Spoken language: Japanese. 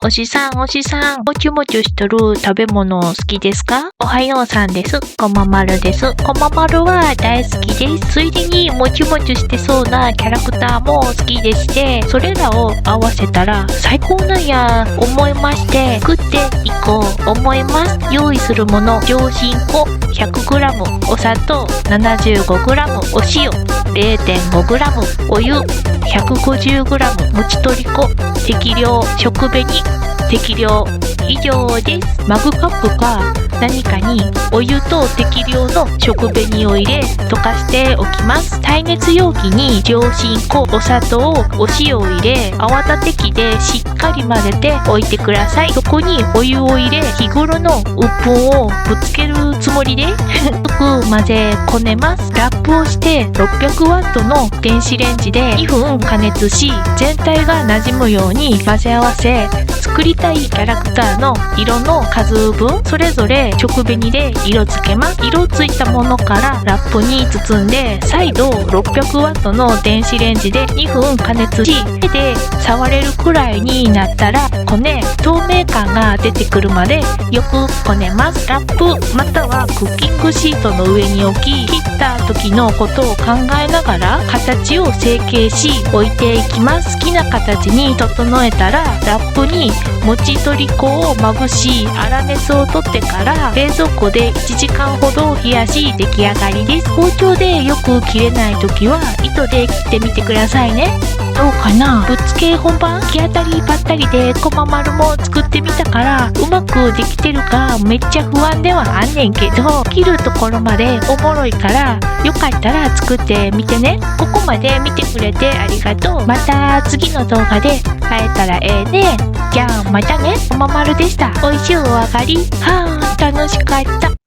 おしさん、もちもちしとる食べ物好きですか？おはようさんです。こままるです。こままるは大好きです。ついでにもちもちしてそうなキャラクターも好きでして、それらを合わせたら最高なんや思いまして食っていこう思います。用意するもの、上新粉 100g、お砂糖 75g、お塩 0.5g、お湯 150g、もちとり粉適量、食紅適量以上です。マグカップか何かにお湯と適量の食紅を入れ溶かしておきます。耐熱容器に上新粉、お砂糖、お塩を入れ泡立て器でしっかり混ぜておいてください。そこにお湯を入れ日頃の鬱憤をぶつけるつもりでよく混ぜこねます。ラップをして600ワットの電子レンジで2分加熱し全体が馴染むように混ぜ合わせ、作りたいキャラクターの色の数分それぞれ食紅で色付けます。色ついたものからラップに包んで再度600ワットの電子レンジで2分加熱し、手で触れるくらいになったらこね透明感が出てくるまでよくこねます。ラップまたはクッキングシートの上に置き、切った時のことを考えながら形を成形し置いていきます。好きな形に整えたらラップにもちとり粉をまぶし粗熱を取ってから冷蔵庫で1時間ほど冷やし出来上がりです。包丁でよく切れない時は糸で切ってみてくださいね。どうかな？ぶっつけ本番行き当たりばったりでこままるも作ってみたからうまくできてるかめっちゃ不安ではあんねんけど、切るところまでおもろいからよかったら作ってみてね。ここまで見てくれてありがとう。また次の動画で会えたらええね。じゃあまたね。こままるでした。おいしいお上がり。はあ楽しかった。